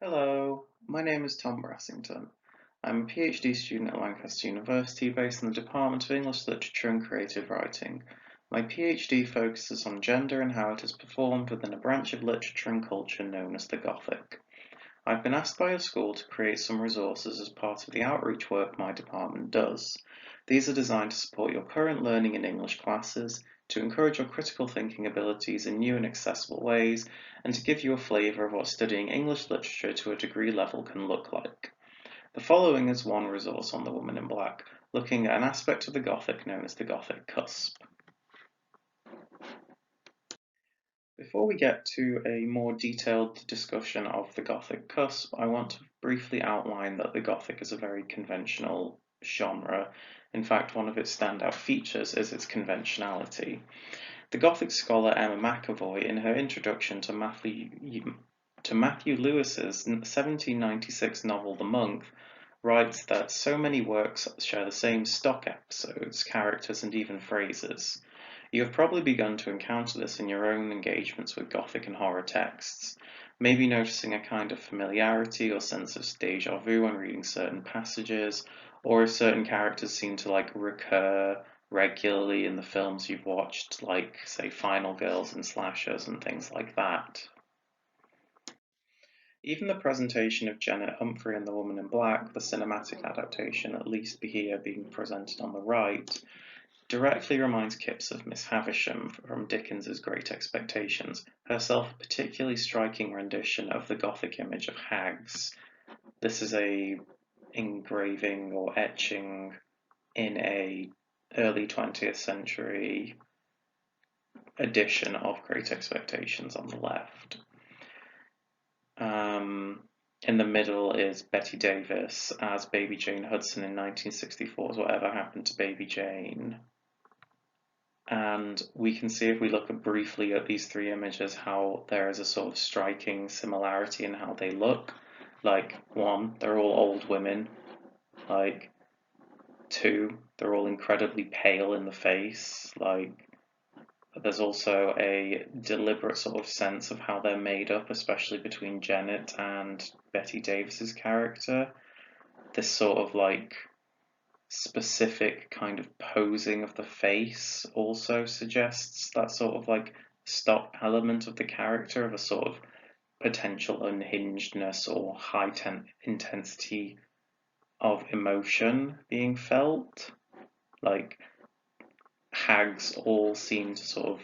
Hello, my name is Tom Brassington. I'm a PhD student at Lancaster University based in the Department of English Literature and Creative Writing. My PhD focuses on gender and how it is performed within a branch of literature and culture known as the Gothic. I've been asked by a school to create some resources as part of the outreach work my department does. These are designed to support your current learning in English classes, to encourage your critical thinking abilities in new and accessible ways, and to give you a flavour of what studying English literature to a degree level can look like. The following is one resource on the woman in black, looking at an aspect of the Gothic known as the Gothic Cusp. Before we get to a more detailed discussion of the Gothic cusp, I want to briefly outline that the Gothic is a very conventional genre. In fact, one of its standout features is its conventionality. The Gothic scholar Emma McAvoy, in her introduction to Matthew Lewis's 1796 novel The Monk, writes that so many works share the same stock episodes, characters, and even phrases. You have probably begun to encounter this in your own engagements with Gothic and horror texts, maybe noticing a kind of familiarity or sense of deja vu when reading certain passages, or if certain characters seem to recur regularly in the films you've watched, like, say, Final Girls and slashers and things like that. Even the presentation of Janet Humphrey in The Woman in Black, the cinematic adaptation at least here being presented on the right, directly reminds Kipps of Miss Havisham from Dickens's Great Expectations, herself a particularly striking rendition of the Gothic image of hags. This is a engraving or etching in a early 20th century edition of Great Expectations on the left. In the middle is Betty Davis as Baby Jane Hudson in 1964's Whatever Happened to Baby Jane. And we can see if we look briefly at these three images how there is a sort of striking similarity in how they look. Like, one, they're all old women. Like, two, they're all incredibly pale in the face. Like, there's also a deliberate sort of sense of how they're made up, especially between Janet and Betty Davis's character. This sort of specific kind of posing of the face also suggests that sort of stock element of the character of a sort of potential unhingedness or high intensity of emotion being felt. Like, hags all seem to sort of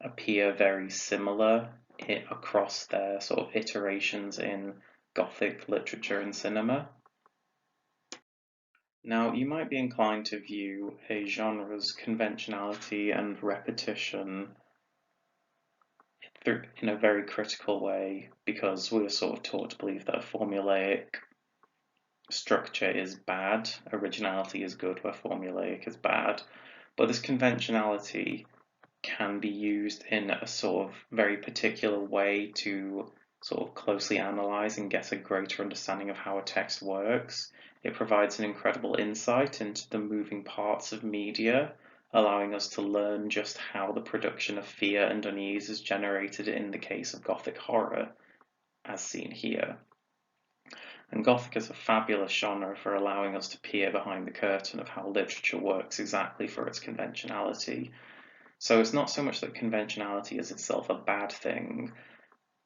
appear very similar across their sort of iterations in Gothic literature and cinema. Now, you might be inclined to view a genre's conventionality and repetition in a very critical way because we're sort of taught to believe that a formulaic structure is bad, originality is good where formulaic is bad, but this conventionality can be used in a sort of very particular way to sort of closely analyze and get a greater understanding of how a text works. It provides an incredible insight into the moving parts of media, allowing us to learn just how the production of fear and unease is generated in the case of Gothic horror, as seen here. And Gothic is a fabulous genre for allowing us to peer behind the curtain of how literature works exactly for its conventionality. So it's not so much that conventionality is itself a bad thing,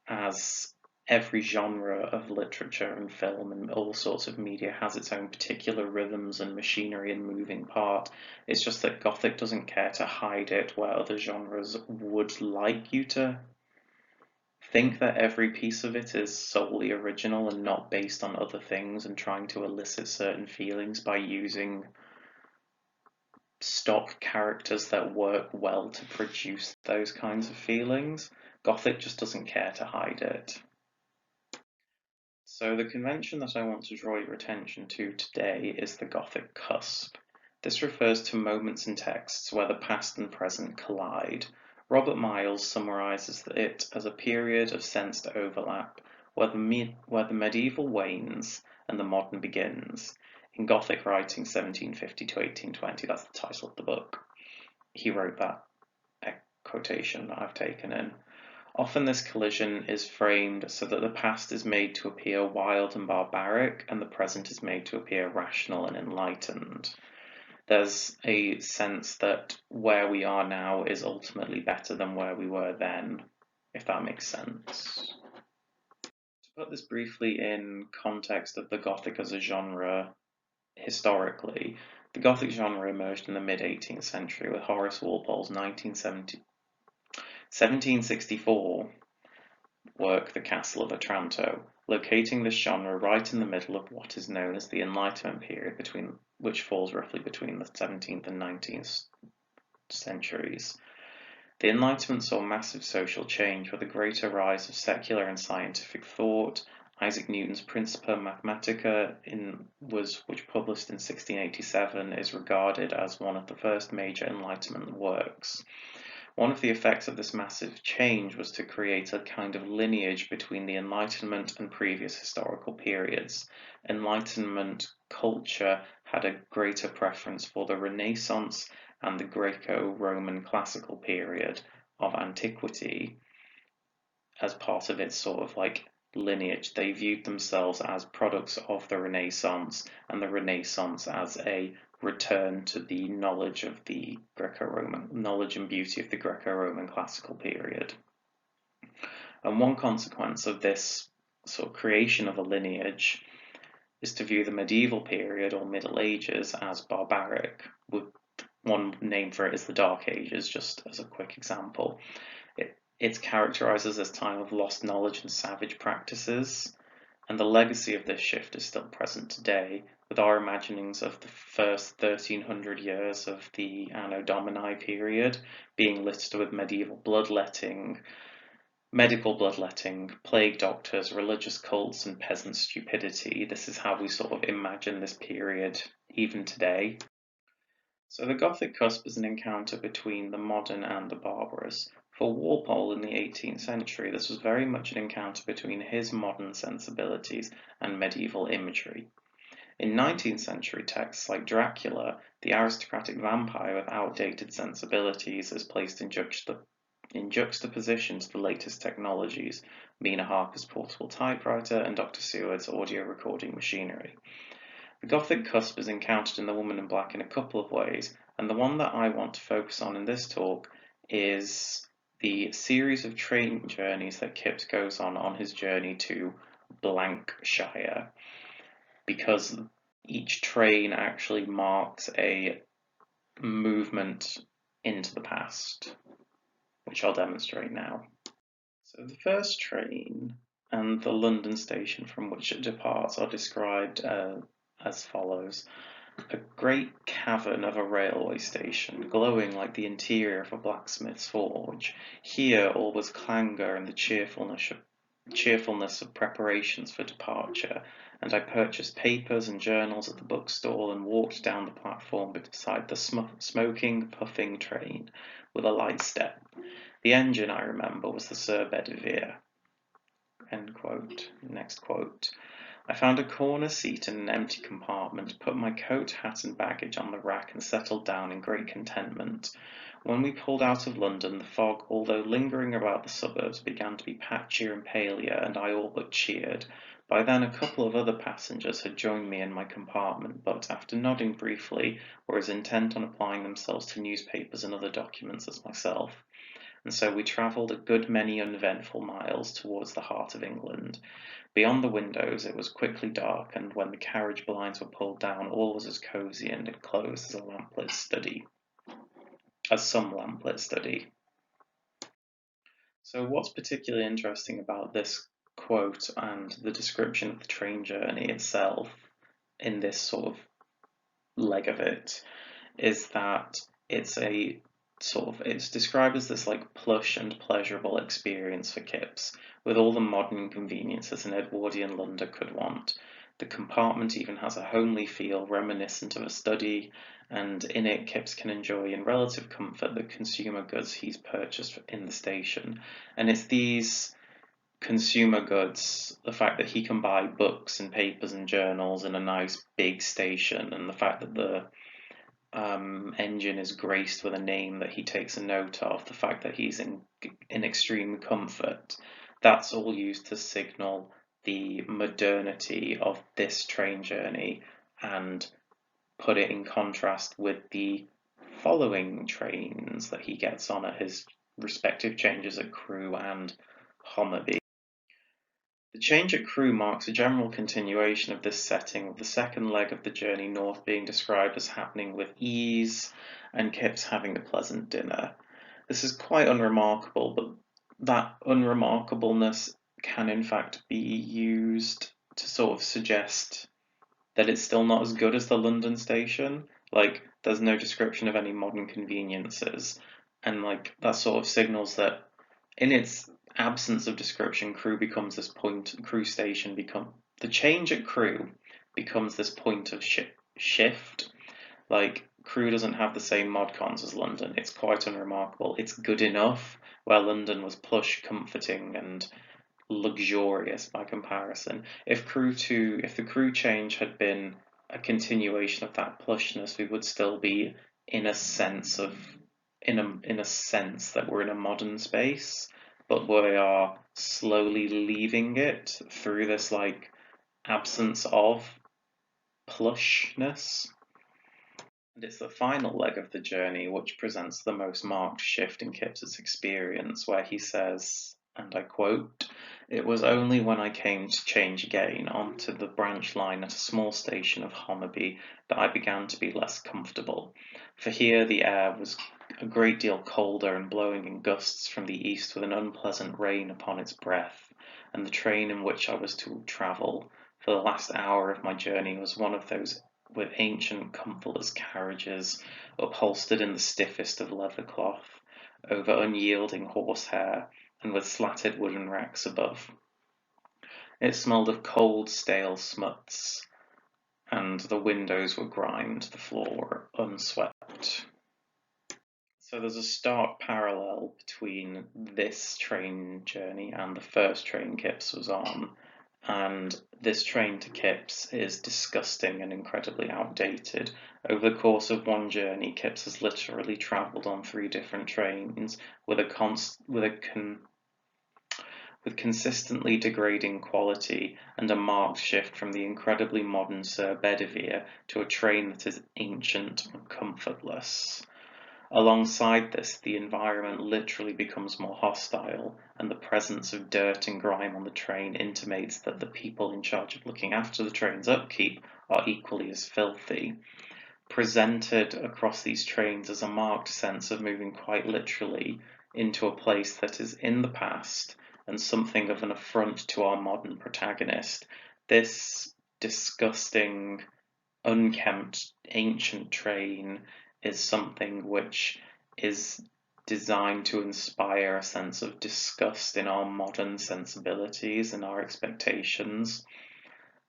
as every genre of literature and film and all sorts of media has its own particular rhythms and machinery and moving part. It's just that Gothic doesn't care to hide it where other genres would like you to think that every piece of it is solely original and not based on other things and trying to elicit certain feelings by using stock characters that work well to produce those kinds of feelings. Gothic just doesn't care to hide it. So the convention that I want to draw your attention to today is the Gothic Cusp. This refers to moments in texts where the past and present collide. Robert Miles summarizes it as a period of sensed overlap where the medieval wanes and the modern begins. In Gothic writing 1750 to 1820, that's the title of the book. He wrote that quotation that I've taken in. Often this collision is framed so that the past is made to appear wild and barbaric, and the present is made to appear rational and enlightened. There's a sense that where we are now is ultimately better than where we were then, if that makes sense. To put this briefly in context of the Gothic as a genre historically, the Gothic genre emerged in the mid-18th century with Horace Walpole's 1764 work, The Castle of Otranto, locating this genre right in the middle of what is known as the Enlightenment period, which falls roughly between the 17th and 19th centuries. The Enlightenment saw massive social change with a greater rise of secular and scientific thought. Isaac Newton's Principia Mathematica, which published in 1687, is regarded as one of the first major Enlightenment works. One of the effects of this massive change was to create a kind of lineage between the Enlightenment and previous historical periods. Enlightenment culture had a greater preference for the Renaissance and the Greco-Roman classical period of antiquity as part of its sort of like lineage. They viewed themselves as products of the Renaissance, and the Renaissance as a return to the knowledge of the Greco-Roman, knowledge and beauty of the Greco-Roman classical period. And one consequence of this sort of creation of a lineage is to view the medieval period or Middle Ages as barbaric. One name for it is the Dark Ages, just as a quick example. It's characterized as this time of lost knowledge and savage practices, and the legacy of this shift is still present today, with our imaginings of the first 1300 years of the Anno Domini period being littered with medieval bloodletting, medical bloodletting, plague doctors, religious cults, and peasant stupidity. This is how we sort of imagine this period even today. So the Gothic cusp is an encounter between the modern and the barbarous. For Walpole in the 18th century, this was very much an encounter between his modern sensibilities and medieval imagery. In 19th century texts like Dracula, the aristocratic vampire with outdated sensibilities is placed in juxtaposition to the latest technologies, Mina Harker's portable typewriter and Dr. Seward's audio recording machinery. The Gothic cusp is encountered in The Woman in Black in a couple of ways, and the one that I want to focus on in this talk is the series of train journeys that Kipps goes on his journey to Blankshire, because each train actually marks a movement into the past, which I'll demonstrate now. So the first train and the London station from which it departs are described as follows. A great cavern of a railway station, glowing like the interior of a blacksmith's forge. Here all was clangour and the cheerfulness of preparations for departure, and I purchased papers and journals at the bookstall and walked down the platform beside the smoking, puffing train with a light step. The engine, I remember, was the Sir Bedivere. End quote. Next quote. I found a corner seat in an empty compartment, put my coat, hat and baggage on the rack and settled down in great contentment. When we pulled out of London, the fog, although lingering about the suburbs, began to be patchier and paler, and I all but cheered. By then a couple of other passengers had joined me in my compartment, but, after nodding briefly, were as intent on applying themselves to newspapers and other documents as myself. And so we travelled a good many uneventful miles towards the heart of England. Beyond the windows it was quickly dark, and when the carriage blinds were pulled down, all was as cosy and enclosed as some lamplit study. So what's particularly interesting about this quote and the description of the train journey itself in this sort of leg of it is that it's described as this like plush and pleasurable experience for Kipps, with all the modern conveniences an Edwardian London could want. The compartment even has a homely feel reminiscent of a study, and in it Kipps can enjoy in relative comfort the consumer goods he's purchased in the station. And it's these consumer goods, the fact that he can buy books and papers and journals in a nice big station, and the fact that the engine is graced with a name that he takes a note of, the fact that he's in extreme comfort, that's all used to signal the modernity of this train journey and put it in contrast with the following trains that he gets on at his respective changes at Crewe and Homerby. The change at Crewe marks a general continuation of this setting, with the second leg of the journey north being described as happening with ease and Kipps having a pleasant dinner. This is quite unremarkable, but that unremarkableness can in fact be used to sort of suggest that it's still not as good as the London station. Like, there's no description of any modern conveniences, and like that sort of signals that in its absence of description, Crewe station become the change at Crewe becomes this point of shift. Like, Crewe doesn't have the same mod cons as London. It's quite unremarkable. It's good enough, where London was plush, comforting, and luxurious by comparison. If the Crewe change had been a continuation of that plushness, we would still be in a sense that we're in a modern space, but we are slowly leaving it through this like absence of plushness. And it's the final leg of the journey which presents the most marked shift in Kipps's experience, where he says, and I quote, "It was only when I came to change again onto the branch line at a small station of Homerby that I began to be less comfortable, for here the air was a great deal colder and blowing in gusts from the east with an unpleasant rain upon its breath, and the train in which I was to travel for the last hour of my journey was one of those with ancient comfortless carriages upholstered in the stiffest of leather cloth, over unyielding horsehair, and with slatted wooden racks above. It smelled of cold, stale smuts, and the windows were grimed, the floor unswept." So there's a stark parallel between this train journey and the first train Kipps was on. And this train to Kipps is disgusting and incredibly outdated. Over the course of one journey, Kipps has literally travelled on 3 different trains with consistently degrading quality and a marked shift from the incredibly modern Sir Bedivere to a train that is ancient and comfortless. Alongside this, the environment literally becomes more hostile, and the presence of dirt and grime on the train intimates that the people in charge of looking after the train's upkeep are equally as filthy. Presented across these trains as a marked sense of moving quite literally into a place that is in the past and something of an affront to our modern protagonist, this disgusting, unkempt, ancient train is something which is designed to inspire a sense of disgust in our modern sensibilities and our expectations.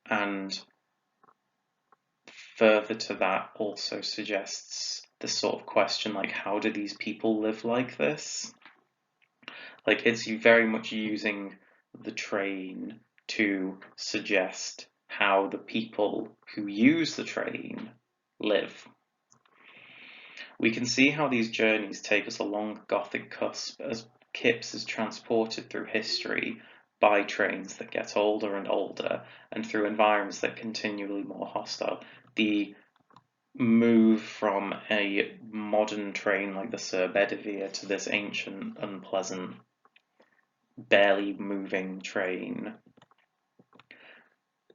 And further to that, also suggests this sort of question, like, how do these people live like this? Like, it's very much using the train to suggest how the people who use the train live. We can see how these journeys take us along the Gothic cusp as Kipps is transported through history by trains that get older and older and through environments that are continually more hostile. The move from a modern train like the Sir Bedivere to this ancient, unpleasant, barely moving train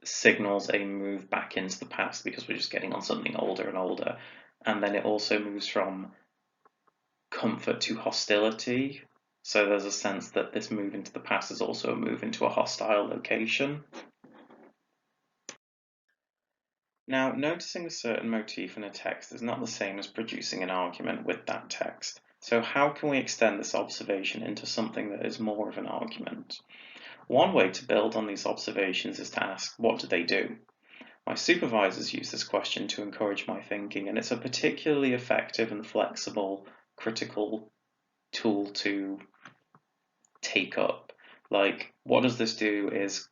signals a move back into the past because we're just getting on something older and older. And then it also moves from comfort to hostility. So there's a sense that this move into the past is also a move into a hostile location. Now, noticing a certain motif in a text is not the same as producing an argument with that text. So how can we extend this observation into something that is more of an argument? One way to build on these observations is to ask, what do they do? My supervisors use this question to encourage my thinking, and it's a particularly effective and flexible critical tool to take up. Like, what does this do is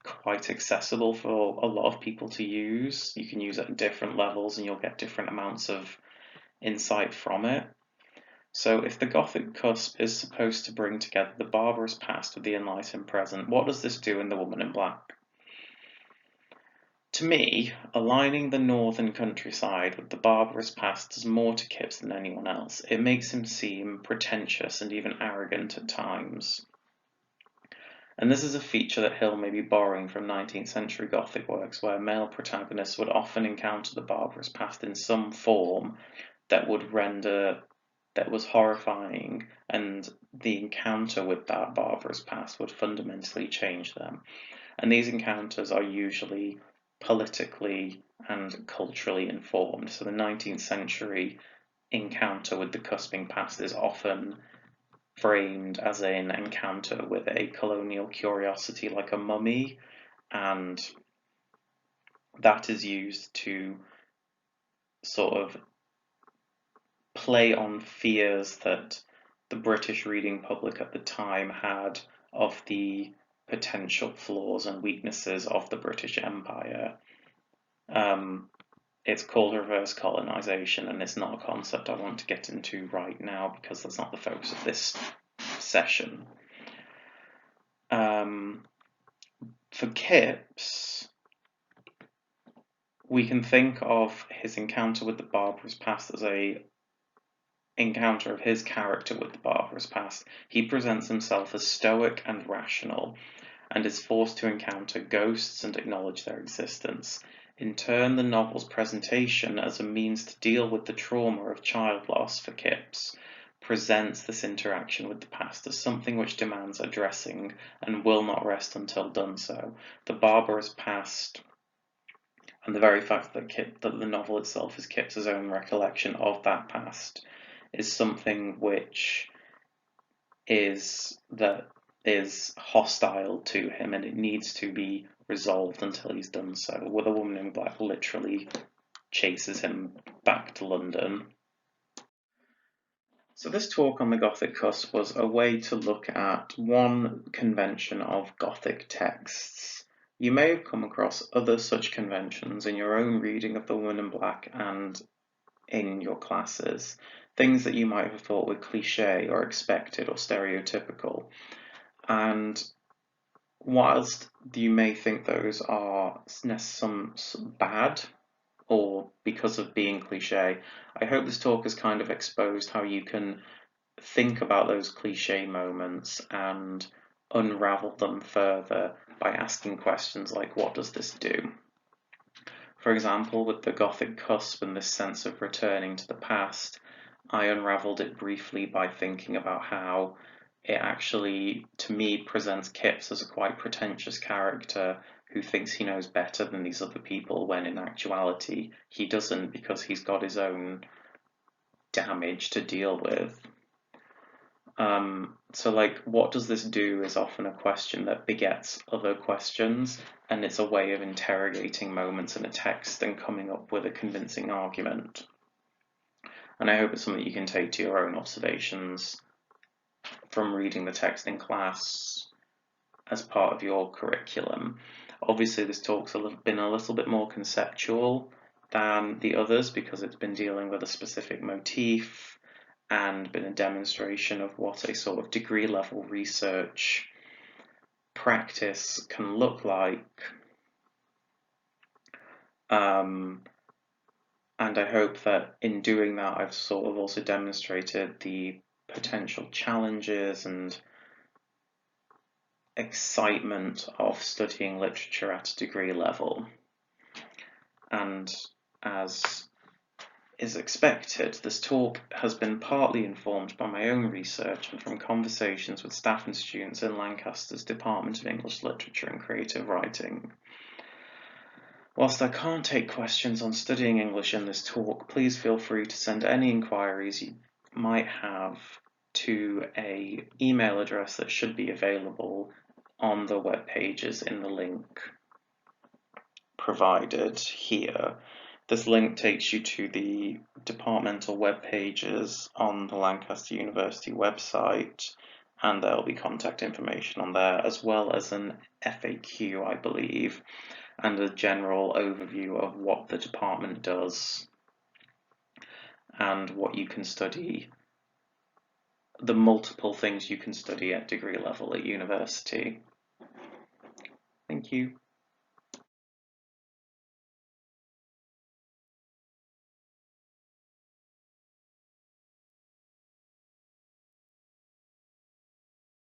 quite accessible for a lot of people to use. You can use it at different levels and you'll get different amounts of insight from it. So if the Gothic cusp is supposed to bring together the barbarous past with the enlightened present, what does this do in The Woman in Black? To me, aligning the northern countryside with the barbarous past does more to Kipps than anyone else. It makes him seem pretentious and even arrogant at times. And this is a feature that Hill may be borrowing from 19th century Gothic works, where male protagonists would often encounter the barbarous past in some form that was horrifying, and the encounter with that barbarous past would fundamentally change them. And these encounters are usually politically and culturally informed. So the 19th century encounter with the cusping past is often framed as an encounter with a colonial curiosity like a mummy, and that is used to sort of play on fears that the British reading public at the time had of the potential flaws and weaknesses of the British Empire. It's called reverse colonization, and it's not a concept I want to get into right now because that's not the focus of this session. For Kipps, we can think of his encounter with the barbarous past as a encounter of his character with the barbarous past. He presents himself as stoic and rational, and is forced to encounter ghosts and acknowledge their existence. In turn, the novel's presentation as a means to deal with the trauma of child loss for Kipps presents this interaction with the past as something which demands addressing and will not rest until done so. The barbarous past, and the very fact that the novel itself is Kipps's own recollection of that past, is something which is hostile to him, and it needs to be resolved until he's done so. Well, The Woman in Black literally chases him back to London. So this talk on the Gothic cusp was a way to look at one convention of Gothic texts. You may have come across other such conventions in your own reading of The Woman in Black and in your classes, things that you might have thought were cliché or expected or stereotypical. And whilst you may think those are some bad or because of being cliché, I hope this talk has kind of exposed how you can think about those cliché moments and unravel them further by asking questions like, what does this do? For example, with the Gothic cusp and this sense of returning to the past, I unravelled it briefly by thinking about how it actually, to me, presents Kipps as a quite pretentious character who thinks he knows better than these other people, when in actuality he doesn't, because he's got his own damage to deal with. So like, what does this do is often a question that begets other questions, and it's a way of interrogating moments in a text and coming up with a convincing argument. And I hope it's something you can take to your own observations from reading the text in class as part of your curriculum. Obviously, this talk's been a little bit more conceptual than the others because it's been dealing with a specific motif and been a demonstration of what a sort of degree level research practice can look like. And I hope that in doing that, I've sort of also demonstrated the potential challenges and excitement of studying literature at a degree level. And as is expected, this talk has been partly informed by my own research and from conversations with staff and students in Lancaster's Department of English Literature and Creative Writing. Whilst I can't take questions on studying English in this talk, please feel free to send any inquiries you might have to an email address that should be available on the web pages in the link provided here. This link takes you to the departmental web pages on the Lancaster University website, and there'll be contact information on there, as well as an FAQ, I believe, and a general overview of what the department does and what you can study, the multiple things you can study at degree level at university. Thank you.